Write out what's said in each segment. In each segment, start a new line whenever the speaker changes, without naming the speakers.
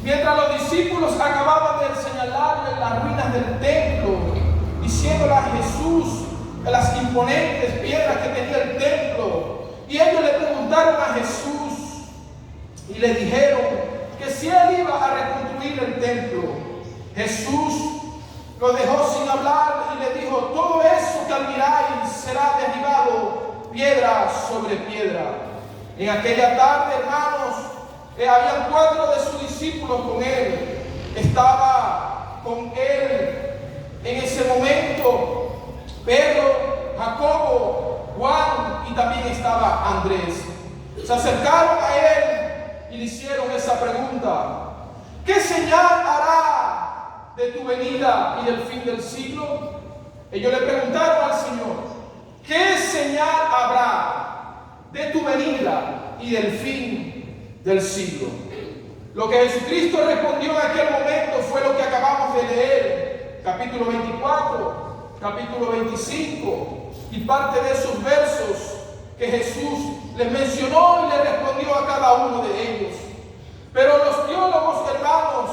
Mientras los discípulos acababan de señalarle las ruinas del templo, diciéndole a Jesús las imponentes piedras que tenía el templo, y ellos le preguntaron a Jesús y le dijeron que si él iba a reconstruir el templo. Jesús lo dejó sin hablar y le dijo: todo eso que admiráis será derribado piedra sobre piedra. En aquella tarde, hermanos, habían 4 de sus discípulos con él. Estaba con él en ese momento Pedro, Jacobo, Juan y también estaba Andrés. Se acercaron a él y le hicieron esa pregunta: ¿qué señal hará de tu venida y del fin del siglo? Ellos le preguntaron al Señor: ¿qué señal habrá de tu venida y del fin del siglo? Lo que Jesucristo respondió en aquel momento fue lo que acabamos de leer, capítulo 24, capítulo 25 y parte de esos versos que Jesús les mencionó y le respondió a cada uno de ellos. Pero los teólogos, hermanos,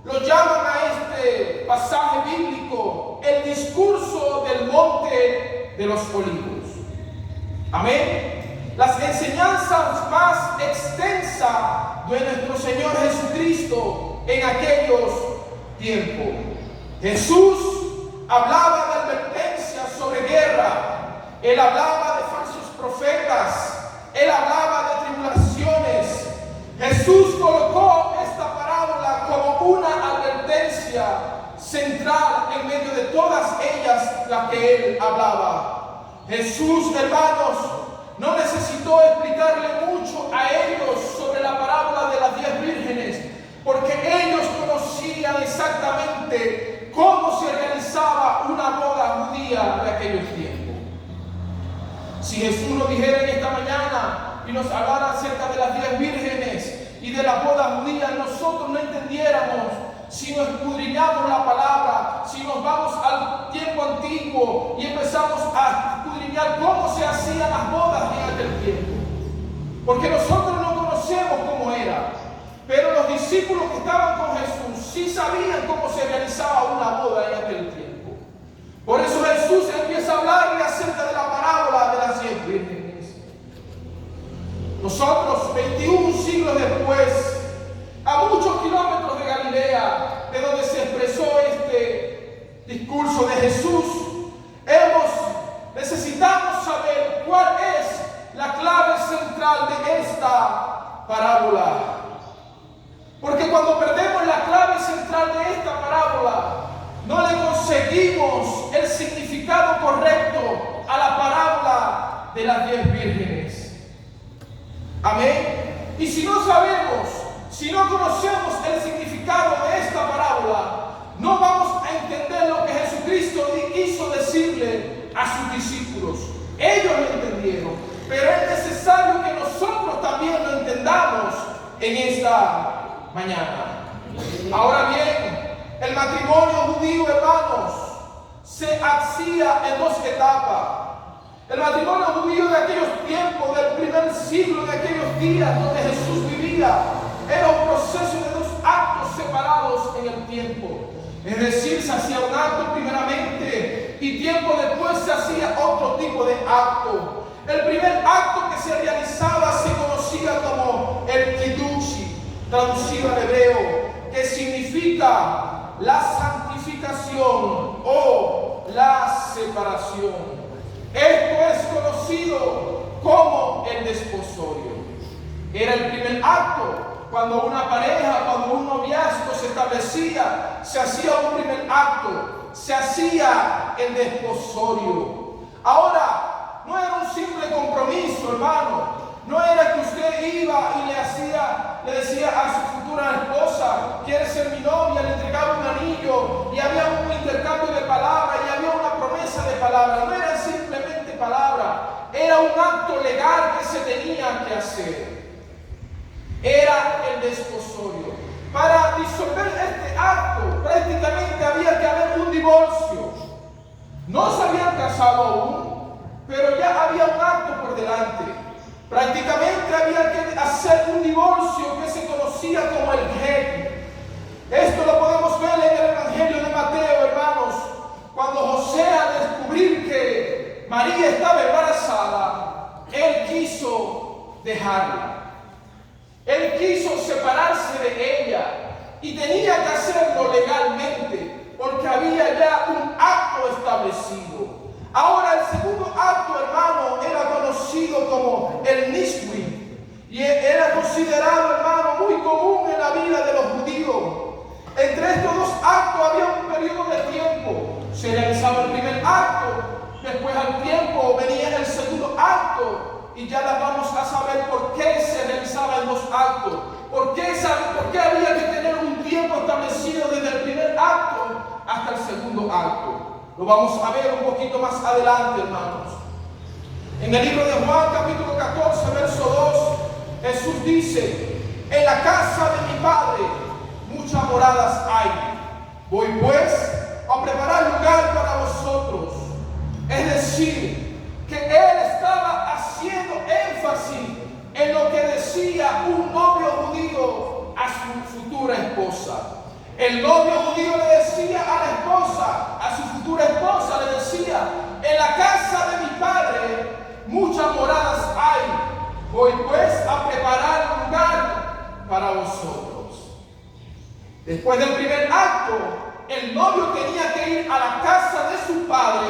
lo llaman a este pasaje bíblico el discurso del monte de los olivos. Amén. Las enseñanzas más extensas de nuestro Señor Jesucristo en aquellos tiempos. Jesús hablaba de advertencias sobre guerra. Él hablaba de falsos profetas. Él hablaba de tribulaciones. Jesús colocó esta parábola como una advertencia central en medio de todas ellas las que él hablaba. Jesús, hermanos, no necesitó explicarle mucho a ellos sobre la parábola de las 10 vírgenes, porque ellos conocían exactamente cómo se realizaba una boda judía de aquellos tiempos. Si Jesús nos dijera en esta mañana y nos hablara acerca de las 10 vírgenes y de la boda judía, nosotros no entendiéramos. Si nos escudriñamos la palabra, si nos vamos al tiempo antiguo y empezamos a escudriñar cómo se hacían las bodas en aquel tiempo, porque nosotros no conocemos cómo era, pero los discípulos que estaban con Jesús sí sabían cómo se realizaba una boda en aquel tiempo. Por eso Jesús empieza a hablarle acerca de la parábola de las 10 vírgenes. Nosotros, 21 siglos después, a muchos kilómetros de Galilea, de donde se expresó este discurso de Jesús, necesitamos saber cuál es la clave central de esta parábola. Porque cuando perdemos la clave central de esta parábola, no le conseguimos el significado correcto a la parábola de las 10 vírgenes. Amén. Y si no sabemos, si no conocemos el significado de esta parábola, no vamos a entender lo que Jesucristo quiso decirle a sus discípulos. Ellos lo entendieron, pero es necesario que nosotros también lo entendamos en esta mañana. Ahora bien, el matrimonio judío, hermanos, se hacía en 2 etapas. El matrimonio judío de aquellos tiempos, del primer siglo, de aquellos días donde Jesús vivía, era un proceso de 2 actos separados en el tiempo. Es decir, se hacía un acto primeramente y tiempo después se hacía otro tipo de acto. El primer acto que se realizaba se conocía como el kiddushi, traducido al hebreo, que significa la santificación o la separación. Esto es conocido como el desposorio. Era el primer acto. Cuando una pareja, cuando un noviazgo se establecía, se hacía un primer acto, se hacía el desposorio. Ahora, no era un simple compromiso, hermano. No era que usted iba y le decía a su futura esposa: ¿quieres ser mi novia? Le entregaba un anillo y había un intercambio de palabras y había una promesa de palabras. No era simplemente palabra, era un acto legal que se tenía que hacer. Era el desposorio. Para disolver este acto, prácticamente había que haber un divorcio. No se habían casado aún, pero ya había un acto por delante. Prácticamente había que hacer un divorcio que se conocía como el get. María estaba embarazada, él quiso dejarla. Él quiso separarse de ella y tenía que hacerlo legalmente porque había ya un acto establecido. Ahora el segundo acto, hermano, era conocido como el nishuin y era considerado, hermano, muy común en la vida de los judíos. Entre estos dos actos había un periodo de tiempo. Se realizaba el primer acto, después al tiempo venía el segundo acto. Y ya las vamos a saber por qué se realizaban los actos. ¿Por qué había que tener un tiempo establecido desde el primer acto hasta el segundo acto? Lo vamos a ver un poquito más adelante, hermanos. En el libro de Juan, capítulo 14, verso 2, Jesús dice: en la casa de mi Padre muchas moradas hay. Voy pues a preparar lugar para vosotros. Es decir, que él estaba haciendo énfasis en lo que decía un novio judío a su futura esposa. El novio judío le decía a la esposa, a su futura esposa, le decía: en la casa de mi Padre muchas moradas hay. Voy pues a preparar un lugar para vosotros. Después del primer acto, el novio tenía que ir a la casa de su padre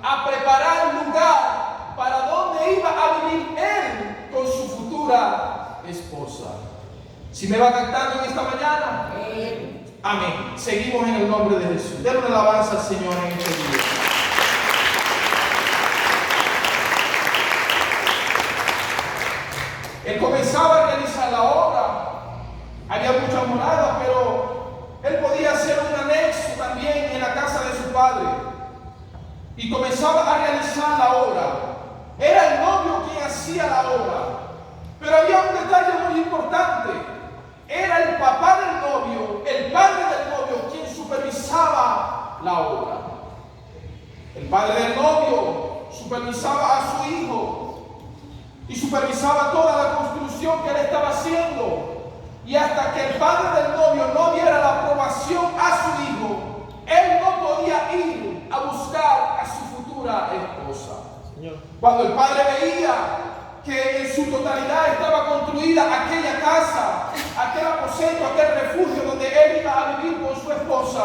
a preparar un lugar para donde iba a vivir él con su futura esposa. ¿Si me va captando en esta mañana? Amén. Seguimos en el nombre de Jesús. Denle una alabanza al Señor en este día. Él comenzaba a realizar la obra. Había muchas moradas, pero él podía hacer un anexo también en la casa de su padre. Y comenzaba a realizar la obra. Era el novio quien hacía la obra. Pero había un detalle muy importante. Era el papá del novio, el padre del novio, quien supervisaba la obra. El padre del novio supervisaba a su hijo y supervisaba toda la construcción que él estaba haciendo. Y hasta que el padre del novio no diera la aprobación a su hijo, él no podía ir a buscar a su futura esposa. Cuando el padre veía que en su totalidad estaba construida aquella casa, aquel aposento, aquel refugio donde él iba a vivir con su esposa,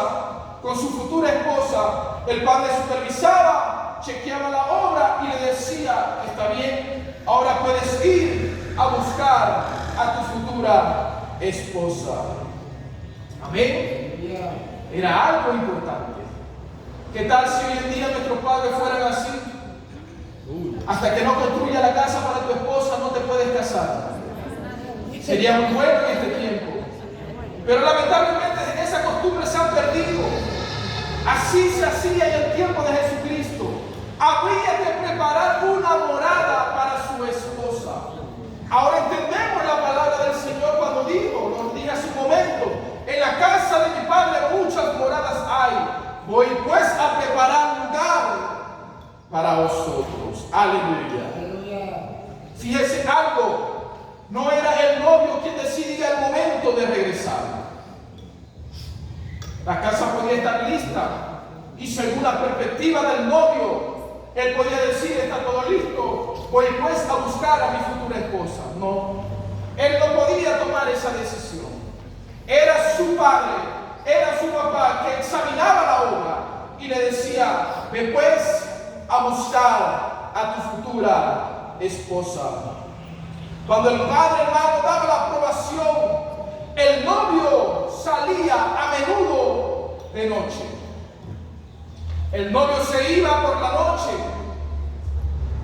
con su futura esposa, el padre supervisaba, chequeaba la obra y le decía: está bien, ahora puedes ir a buscar a tu futura esposa. Amén. Era algo importante. ¿Qué tal si hoy en día nuestros padres fueran así? Hasta que no construya la casa para tu esposa no te puedes casar. Sería muy bueno en este tiempo. Pero lamentablemente esa costumbre se ha perdido. Así se hacía en el tiempo de Jesucristo. Habría que preparar una morada para su esposa. Ahora entendemos la palabra del Señor cuando dijo, lo dije hace un momento: en la casa de mi Padre muchas moradas hay. Voy pues a preparar lugar para vosotros. Aleluya. Fíjese algo, no era el novio quien decidía el momento de regresar. La casa podía estar lista y según la perspectiva del novio, él podía decir: está todo listo, voy pues a buscar a mi futura esposa. No, él no podía tomar esa decisión. Era su padre, era su papá que examinaba la obra y le decía: ve pues a buscar a tu futura esposa. Cuando el padre, hermano, daba la aprobación, el novio salía a menudo de noche. El novio se iba por la noche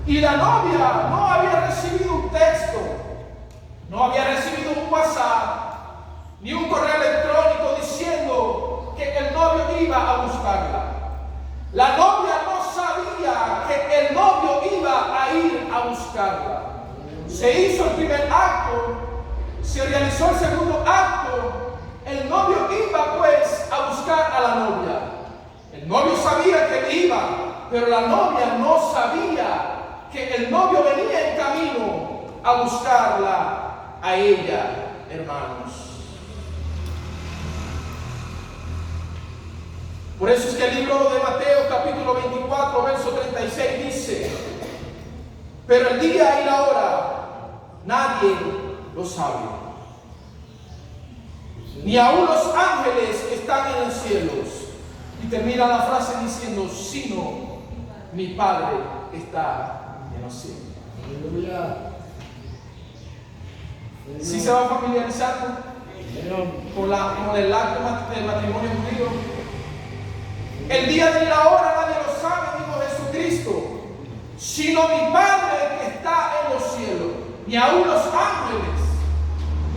y la novia no había recibido un texto, no había recibido un WhatsApp ni un correo electrónico diciendo que el novio iba a buscarla. La novia no sabía que el novio iba a ir a buscarla. Se hizo el primer acto, se realizó el segundo acto, el novio iba pues a buscar a la novia. El novio sabía que iba, pero la novia no sabía que el novio venía en camino a buscarla a ella, hermanos. Por eso es que el libro de Mateo capítulo 24 verso 36 dice: pero el día y la hora nadie lo sabe. Ni aún los ángeles que están en los cielos. Y termina la frase diciendo, sino mi Padre está en los cielos.
Aleluya.
¿Sí se va familiarizando con el acto del matrimonio judío? El día ni la hora nadie lo sabe, dijo Jesucristo, sino mi Padre que está en los cielos. Ni aún los ángeles,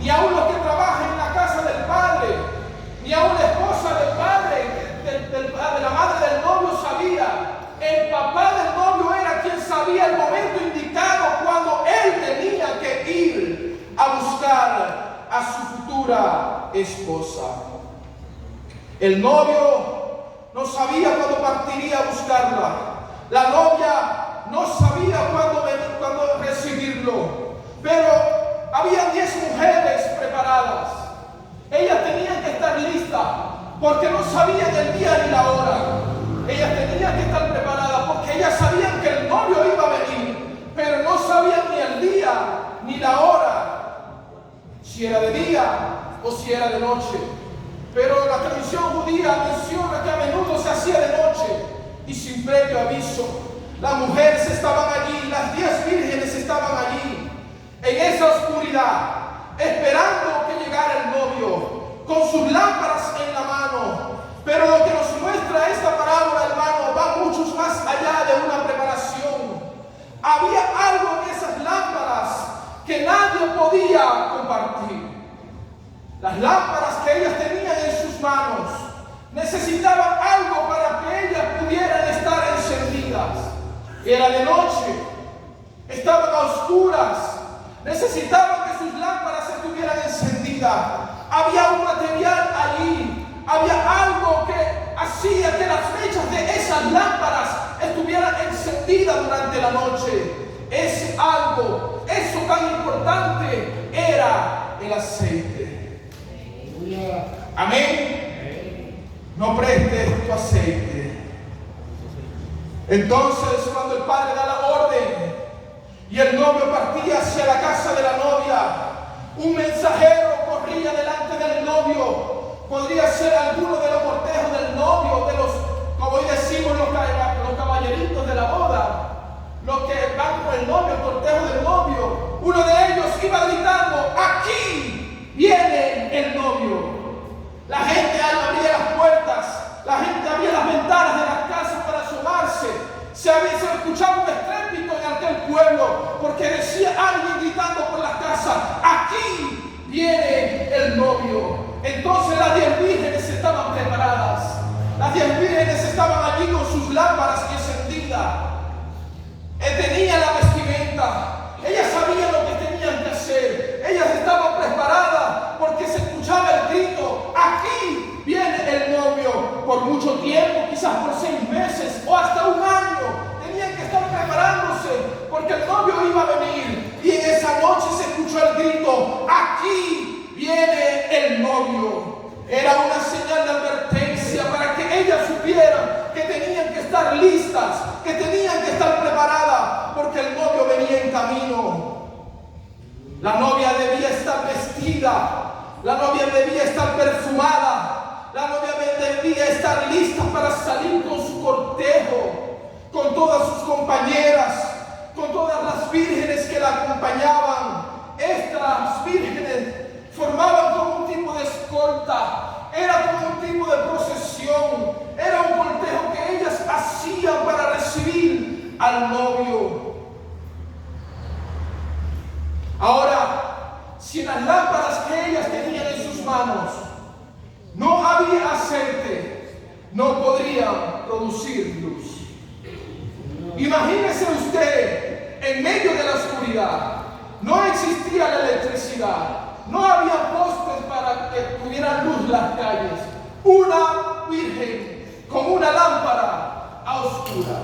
ni aún los que trabajan en la casa del Padre, ni aún la esposa del Padre, de la madre del novio sabía. El papá del novio era quien sabía el momento indicado cuando él tenía que ir a buscar a su futura esposa. El novio no sabía cuándo partiría a buscarla. La novia no sabía cuándo recibirlo. Pero había 10 mujeres preparadas. Ellas tenían que estar listas porque no sabían el día ni la hora. Ellas tenían que estar preparadas porque ellas sabían que el novio iba a venir, pero no sabían ni el día ni la hora, si era de día o si era de noche. Pero la tradición judía menciona que a menudo se hacía de noche y sin previo aviso. Las mujeres estaban allí, las 10 vírgenes estaban allí, en esa oscuridad, esperando que llegara el novio, con sus lámparas en la mano. Pero lo que nos muestra esta parábola, hermano, va mucho más allá de una preparación. Había algo en esas lámparas que nadie podía compartir. Las lámparas que ellas tenían en sus manos necesitaban algo para que ellas pudieran estar encendidas. Era de noche, estaban a oscuras, necesitaban que sus lámparas estuvieran encendidas. Había un material allí, había algo que hacía que las mechas de esas lámparas estuvieran encendidas durante la noche. Ese algo, eso tan importante, era el aceite. Amén. No prestes tu aceite. Entonces, cuando el padre da la orden y el novio partía hacia la casa de la novia, un mensajero corría delante del novio. Podría ser alguno de los cortejos del novio, de los, como hoy decimos, los caballeritos de la boda, los que van con el novio, el cortejo del novio. Uno de ellos iba gritando, aquí viene el novio. La gente abría las puertas, la gente abría las ventanas de las casas para asomarse. Se escuchaba un estrépito en aquel pueblo, porque decía alguien gritando por las casas, aquí viene el novio. Entonces las 10 vírgenes estaban preparadas. Las 10 vírgenes estaban allí con sus lámparas encendidas. Tenían la vestimenta. Ellas sabían lo que tenían que hacer. Ellas estaban preparadas porque se escuchaba el grito, aquí viene el novio. Por mucho tiempo, quizás por 6 meses o hasta un año, tenían que estar preparándose porque el novio iba a venir. Y en esa noche se escuchó el grito, aquí viene el novio. Era una señal de advertencia para que ellas supieran que tenían que estar listas, que tenían que estar preparadas, porque el novio venía en camino. La novia debía estar vestida, la novia debía estar perfumada, la novia debía estar lista para salir con su cortejo, con todas sus compañeras, con todas las vírgenes que la acompañaban. Estas vírgenes formaban como un tipo de escolta, era como un tipo de procesión, era un cortejo que ellas hacían para recibir al novio. Ahora, si en las lámparas que ellas tenían en sus manos no había aceite, no podrían producir luz. Imagínese usted, en medio de la oscuridad, no existía la electricidad, no había postes para que tuvieran luz las calles. Una virgen con una lámpara a oscura.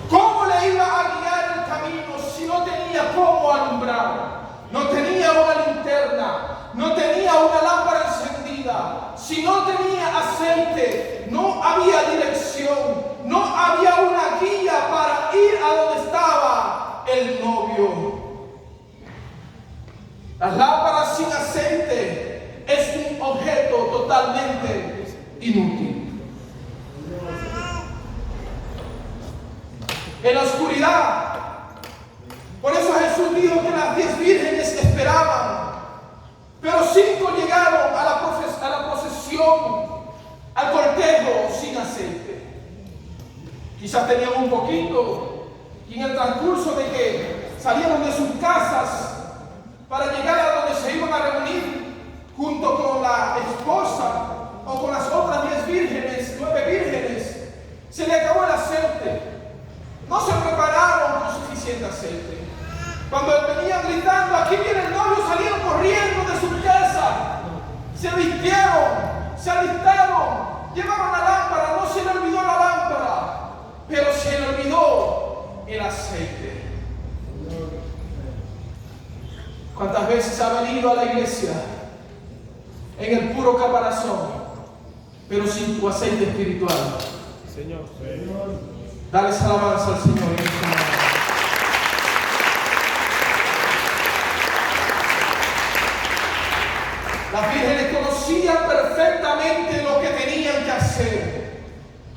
¿Cómo le iba a guiar el camino si no tenía cómo alumbrar? No tenía una linterna, no tenía una lámpara encendida. Si no tenía aceite, no había dirección, no había una guía para ir a donde estaba el Las lámparas sin aceite es un objeto totalmente inútil. En la oscuridad. Por eso Jesús dijo que las 10 vírgenes esperaban, pero 5 llegaron a la procesión, al cortejo sin aceite. Quizás tenían un poquito, y en el transcurso de que salieron de sus casas para llegar a donde se iban a reunir junto con la esposa o con las otras 10 vírgenes, 9 vírgenes, se le acabó el aceite. No se prepararon con suficiente aceite. Cuando venían gritando, aquí viene el novio, salieron corriendo de su casa, se vistieron, se alistaron, llevaron la lámpara, no se le olvidó la lámpara, pero se le olvidó el aceite. ¿Cuántas veces ha venido a la iglesia en el puro caparazón, pero sin tu aceite espiritual?
Señor.
Dale alabanza al Señor en esta mañana. Las vírgenes conocían perfectamente lo que tenían que hacer.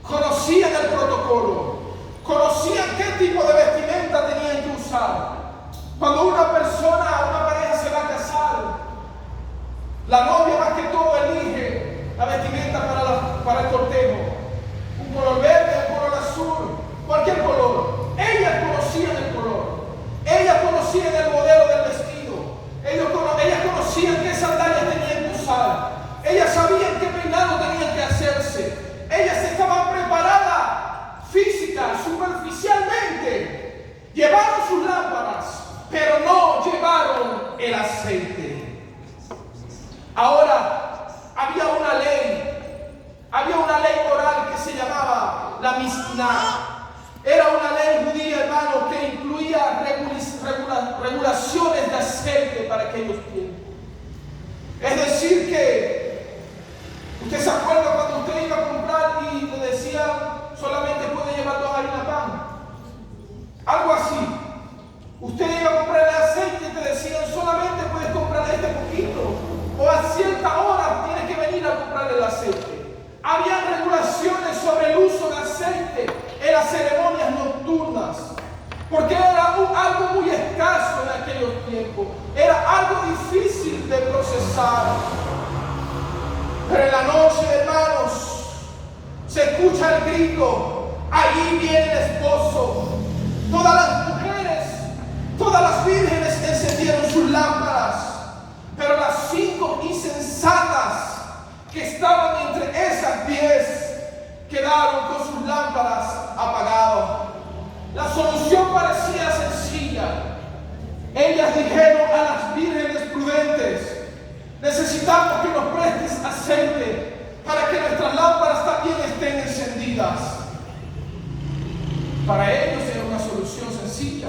Conocían el protocolo. Conocían qué tipo de vestimenta tenían que usar. Cuando una pareja se va a casar, la novia más que todo elige la vestimenta para el cortejo. Un color verde, un color azul, cualquier color. Ellas conocían el color. Ellas conocían el modelo del vestido. Ellas conocían qué sandalias tenían que usar. Ellas sabían qué peinado tenían que hacerse. Ellas estaban preparadas física, superficialmente. Llevaron sus lámparas, pero no llevaron el aceite. Ahora, había una ley oral que se llamaba la Mishnah. Era una ley judía, hermano, que incluía regulaciones de aceite para aquellos tiempos. Es decir que, usted se acuerda cuando usted iba a comprar y le decían solamente puede llevar 2 harinas pan. Algo así. Usted iba a comprar el aceite y te decían solamente puedes comprar este poquito. O a cierta hora tienes que venir a comprar el aceite. Había regulaciones sobre el uso de aceite en las ceremonias nocturnas, porque era algo muy escaso en aquellos tiempos, era algo difícil de procesar. Pero en la noche, hermanos, se escucha el grito, ahí viene el esposo. Todas las mujeres, todas las vírgenes encendieron sus lámparas, pero las 5 insensatas que estaban entre esas 10 quedaron con sus lámparas apagadas. La solución parecía sencilla. Ellas dijeron a las vírgenes prudentes: necesitamos que nos prestes aceite para que nuestras lámparas también estén encendidas. Para ellos era una solución sencilla.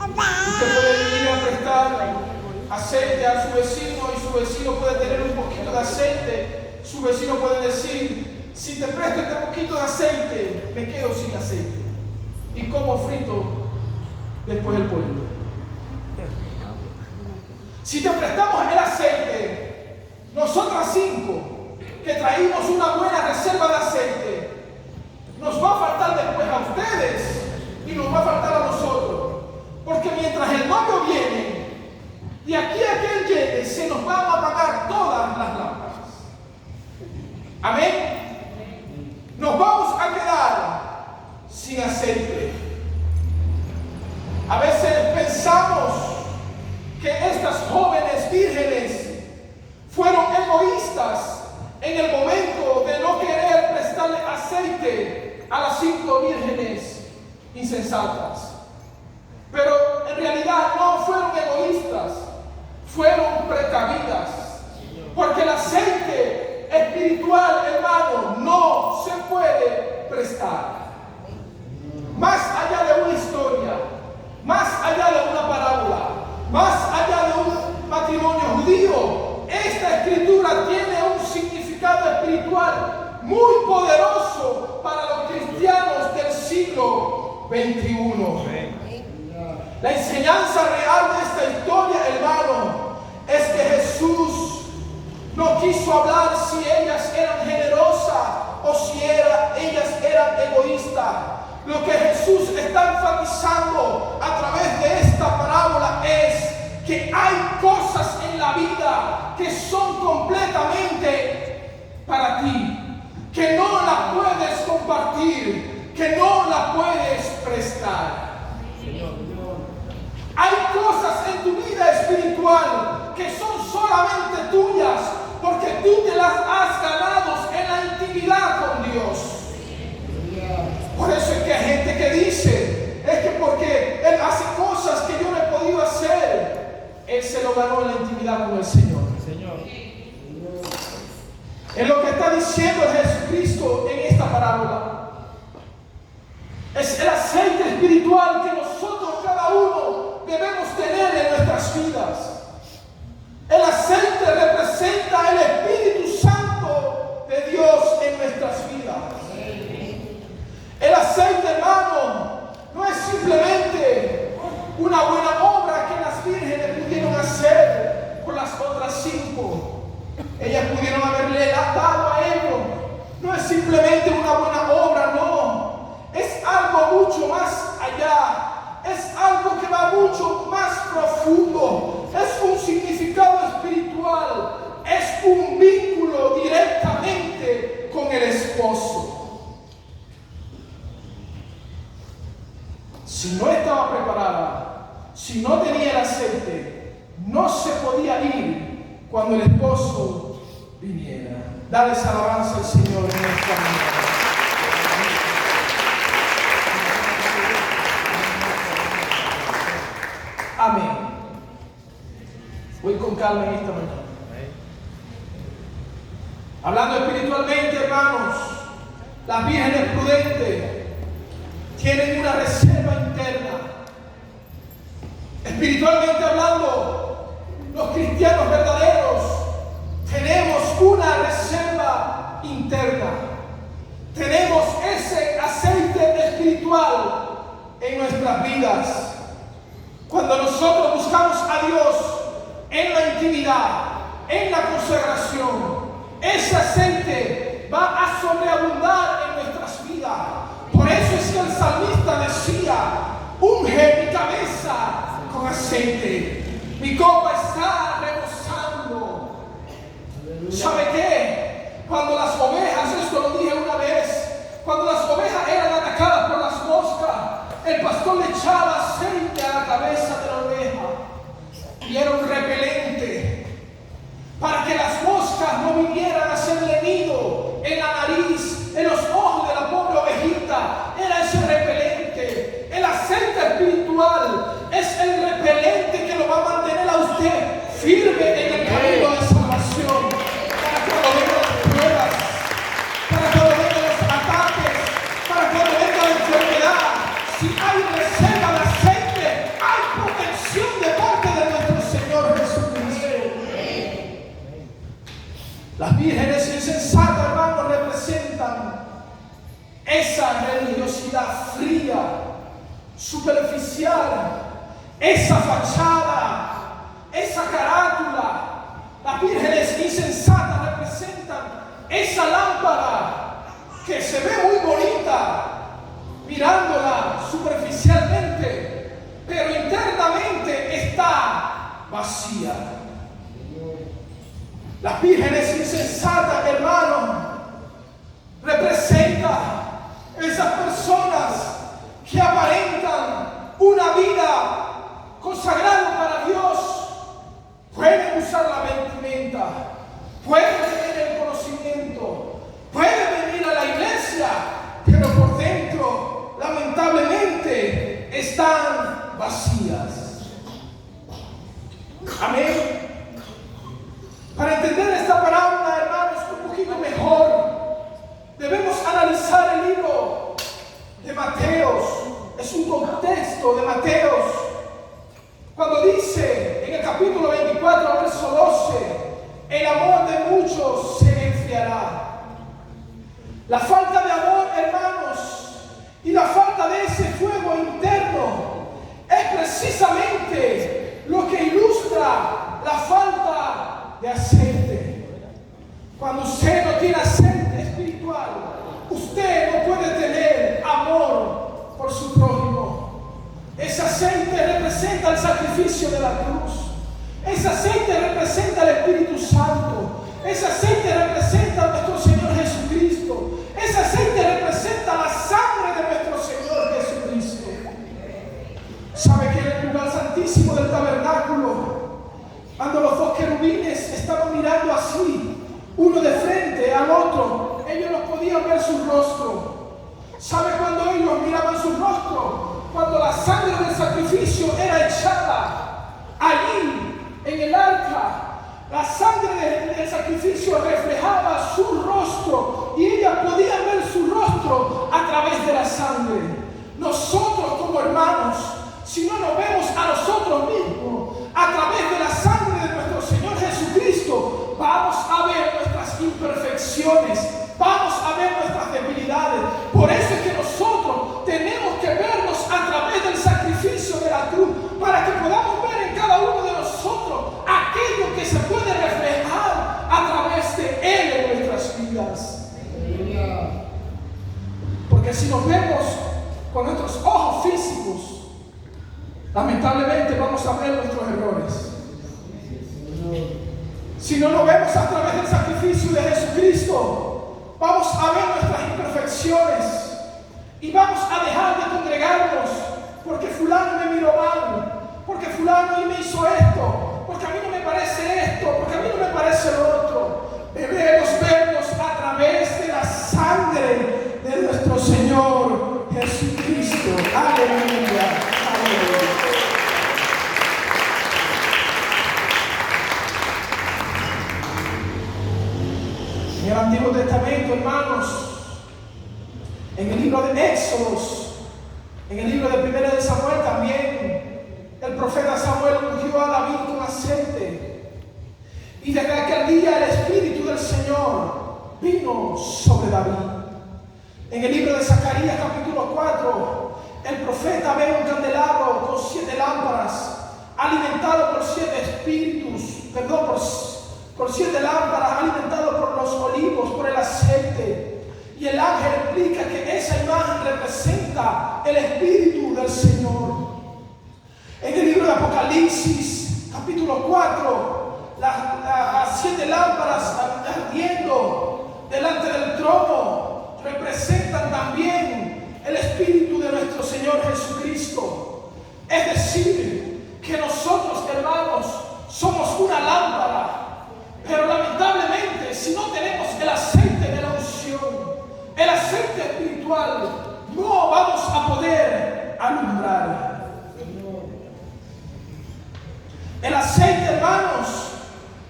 Usted puede ir a prestar aceite a su vecino y su vecino puede tener un poquito de aceite. Su vecino puede decir: si te presto este poquito de aceite, me quedo sin aceite. ¿Y cómo frito después el pollo? Si te prestamos el aceite, nosotras 5 que traímos una buena reserva de aceite, nos va a faltar después a ustedes y nos va a faltar a nosotros. Porque mientras el novio viene, de aquí a que él llegue, se nos van a apagar todas las lámparas. Amén. Nos vamos a quedar sin aceite. A veces pensamos que estas jóvenes vírgenes fueron egoístas en el momento de no querer prestarle aceite a las 5 vírgenes insensatas. Pero en realidad no fueron egoístas, fueron precavidas. Porque el aceite espiritual, hermano, no se puede prestar. Más allá de una historia, más allá de una parábola, más allá de un matrimonio judío, esta escritura tiene un significado espiritual muy poderoso para los cristianos del siglo XXI. La enseñanza real de esta historia, hermano, quiso hablar si ellas eran generosas o si ellas eran egoístas. Lo que Jesús está enfatizando a través de esta parábola es que hay cosas en la vida que son completamente para ti, que no las puedes compartir, que no las puedes prestar. Hay cosas en tu vida espiritual que son solamente tuyas porque tú te las has ganado en la intimidad con Dios. Por eso es que hay gente que dice, es que porque Él hace cosas que yo no he podido hacer, Él se lo ganó en la intimidad con el Señor. Es lo que está diciendo Jesucristo en esta parábola. Es el aceite espiritual que nosotros cada uno debemos tener en nuestras vidas. El aceite representa el Espíritu Santo de Dios en nuestras vidas. El aceite, hermano, no es simplemente una buena obra que las vírgenes pudieron hacer por las otras 5. Ellas pudieron haberle dado a ellos. No es simplemente una buena obra, no. Es algo mucho más allá. Es algo que va mucho más profundo. Es un significado espiritual. Es un vínculo directamente con el esposo. Si no estaba preparada, si no tenía el aceite, no se podía ir cuando el esposo viniera. Dales alabanza al Señor en esta mañana. Amén. Voy con calma en esta mañana. Hablando espiritualmente, hermanos, las vírgenes prudentes tienen una reserva interna. Espiritualmente hablando, los cristianos verdaderos tenemos una reserva interna. Tenemos ese aceite espiritual en nuestras vidas. Cuando nosotros buscamos a Dios en la intimidad, en la consagración, ese aceite va a sobreabundar en nuestras vidas. Por eso es que el salmista decía: unge mi cabeza con aceite, mi copa está rebosando. ¿Sabe qué? Cuando las ovejas, esto lo dije una vez, cuando las ovejas eran atacadas por las moscas, el pastor le echaba aceite a la cabeza de la oveja y era un repelente para que las moscas no vinieran a hacerle nido en la nariz, en los ojos de la pobre ovejita. Era ese repelente. El aceite espiritual es el repelente que lo va a mantener a usted firme en el camino de salvación, para cuando vengan las pruebas, para cuando vengan los ataques, para cuando venga la enfermedad. Si hay reserva de aceite, hay protección de parte de nuestro Señor Jesucristo. Las vírgenes insensatas, hermanos, representan esa religiosidad fría, superficial, esa fachada, esa carátula. Las vírgenes insensatas representan esa lámpara que se ve muy bonita mirándola superficialmente, pero internamente está vacía. Las vírgenes insensatas, hermanos, representan esas personas que aparentan una vida consagrada para Dios. Pueden usar la vestimenta, pueden tener el conocimiento, pueden venir a la iglesia, pero por dentro, lamentablemente, están vacías. Amén. Para entender esta parábola, hermanos, un poquito mejor, debemos analizar el libro de Mateos. Es un contexto de Mateos. Cuando dice en el capítulo 24, verso 12, el amor de muchos se enfriará. La falta de amor, hermanos, y la falta de ese fuego interno es precisamente lo que ilustra la falta de aceite. Cuando usted no tiene aceite espiritual, usted no puede tener amor por su prójimo. Ese aceite representa el sacrificio de la cruz. Ese aceite representa el Espíritu Santo. Ese aceite representa a nuestro Señor Jesucristo. Ese aceite representa la sangre de nuestro Señor Jesucristo. ¿Sabe que en el lugar santísimo del tabernáculo, cuando los dos querubines estaban mirando así, uno de frente al otro, ellos no podían ver su rostro? ¿Sabe cuando ellos miraban su rostro? Cuando la sangre del sacrificio era echada allí en el arca, la sangre del sacrificio reflejaba su rostro y ellas podían ver su rostro a través de la sangre. Nosotros como hermanos, si no nos vemos a nosotros mismos a través de la sangre de nuestro Señor Jesucristo, vamos a ver nuestras imperfecciones, vamos a ver nuestras debilidades. Por eso es que nosotros tenemos que vernos a través del sacrificio de la cruz, para que podamos ver en cada uno de nosotros aquello que se puede reflejar a través de Él en nuestras vidas. Porque si nos vemos con nuestros ojos físicos, lamentablemente vamos a ver nuestros errores. Si no nos vemos a través del sacrificio de Jesucristo, vamos a ver nuestras imperfecciones y vamos a dejar de congregarnos porque fulano me miró mal, porque fulano me hizo esto, porque a mí no me parece esto, porque a mí no me parece lo otro. Debemos vernos a través de la sangre de nuestro Señor Jesucristo. Aleluya, aleluya. En el Antiguo Testamento, hermanos, en el libro de Éxodos, en el libro de 1 de Samuel también, el profeta Samuel ungió a David con aceite. Y desde aquel día el Espíritu del Señor vino sobre David. En el libro de Zacarías capítulo 4, el profeta ve un candelabro con 7 lámparas, alimentado por 7 espíritus, por 7 lámparas, alimentado por los olivos, por el aceite. Y el ángel explica que esa imagen representa el Espíritu del Señor. En el libro de Apocalipsis, capítulo 4, las 7 lámparas ardiendo delante del trono representan también el Espíritu de nuestro Señor Jesucristo. Es decir, que nosotros, hermanos, somos una lámpara. Pero lamentablemente, si no tenemos el aceite de la unción, el aceite espiritual, no vamos a poder alumbrar. El aceite, hermanos,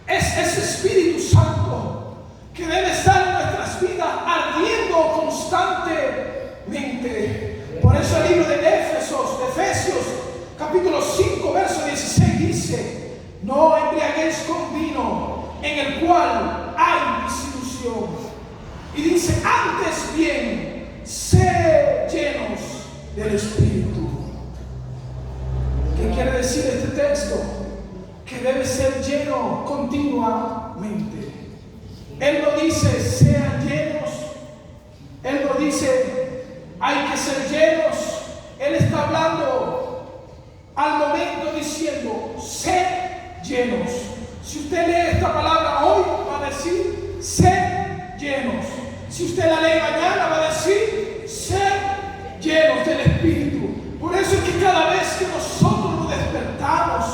es ese Espíritu Santo que debe estar en nuestras vidas ardiendo constantemente. Por eso el libro de Efesios, capítulo 5, verso 16 dice: no embriaguéis con vino, en el cual hay disilusión. Y dice: antes bien, sed llenos del Espíritu. ¿Qué quiere decir este texto? Que debe ser lleno continuamente. Él no dice sean llenos, Él no dice hay que ser llenos. Él está hablando al momento diciendo sed llenos. Si usted lee esta palabra hoy, va a decir sed llenos. Si usted la lee mañana, va a decir sed llenos del Espíritu. Por eso es que cada vez que nosotros nos despertamos,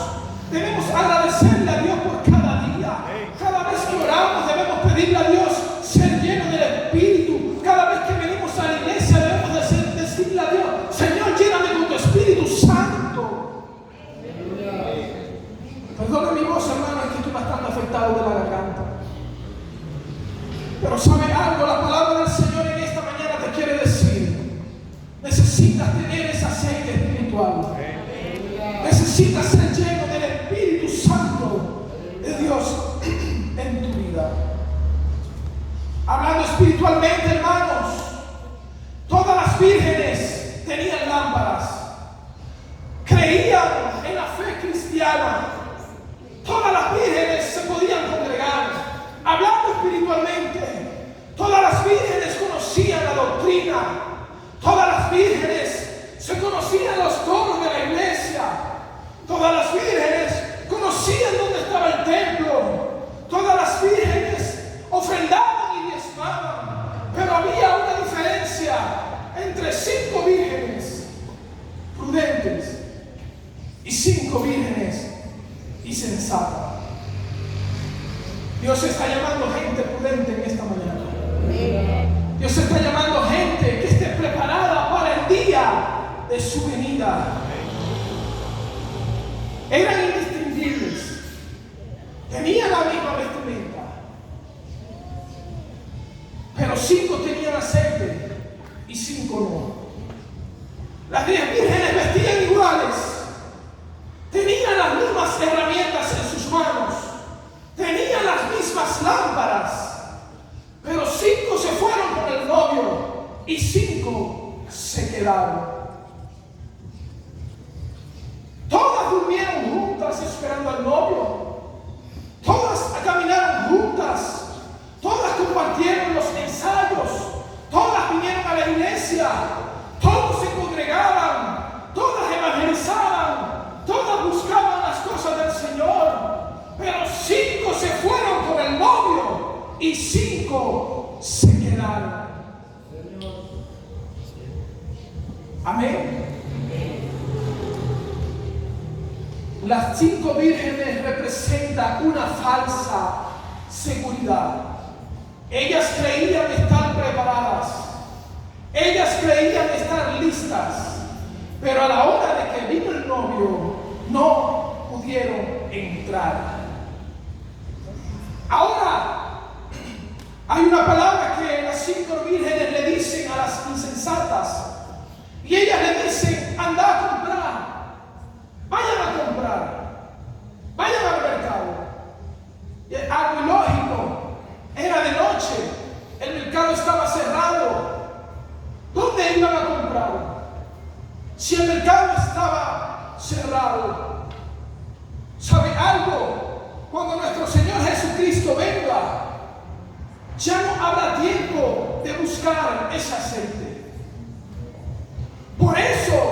debemos agradecerle a Dios por cada día. Cada vez que oramos, debemos pedirle a Dios ser lleno del Espíritu. Cada vez que venimos a la iglesia, debemos decirle a Dios: Señor, lléname con tu Espíritu Santo. Perdona mi voz, hermano, es que estoy bastante afectado de la garganta. Pero ¿sabe algo? La palabra del Señor en esta mañana te quiere decir: necesitas tener ese aceite espiritual. Necesitas ser lleno del Espíritu Santo de Dios en tu vida. Hablando espiritualmente, hermanos, todas las vírgenes tenían lámparas. Creían en la fe cristiana. Todas las vírgenes se podían congregar. Hablando espiritualmente, las vírgenes se conocían los coros de la iglesia. Todas las vírgenes conocían dónde estaba el templo. Todas las vírgenes ofrendaban y diezmaban. Pero había una diferencia entre 5 vírgenes prudentes y 5 vírgenes insensatas. Dios está llamando gente prudente en esta mañana. Dios está llamando gente que esté preparada para el día de su venida. Eran indistinguibles. Tenían la misma vestimenta. Pero 5 tenían aceite y 5 no. Las 10 vírgenes vestían iguales. Tenían las mismas herramientas en sus manos. Tenían las mismas lámparas. Pero 5 se fueron con el novio y 5 se quedaron. Todas durmieron juntas esperando al novio. Todas caminaron juntas. Todas compartieron los ensayos. Todas vinieron a la iglesia. Todos se congregaban. Todas evangelizaban. Todas buscaban las cosas del Señor. Pero 5 se fueron con el novio y 5 se quedaron. Amén. Las 5 vírgenes representan una falsa seguridad. Ellas creían estar preparadas. Ellas creían estar listas. Pero a la hora de que vino el novio, no pudieron entrar. Ahora, hay una palabra que las 5 vírgenes le dicen a las insensatas. Y ellas le dicen: anda a comprar. Vayan a comprar. Vayan al mercado. Y algo ilógico. Era de noche. El mercado estaba cerrado. ¿Dónde iban a comprar? Si el mercado estaba cerrado. ¿Sabe algo? Cuando nuestro Señor Jesucristo venga, ya no habrá tiempo de buscar ese aceite. Por eso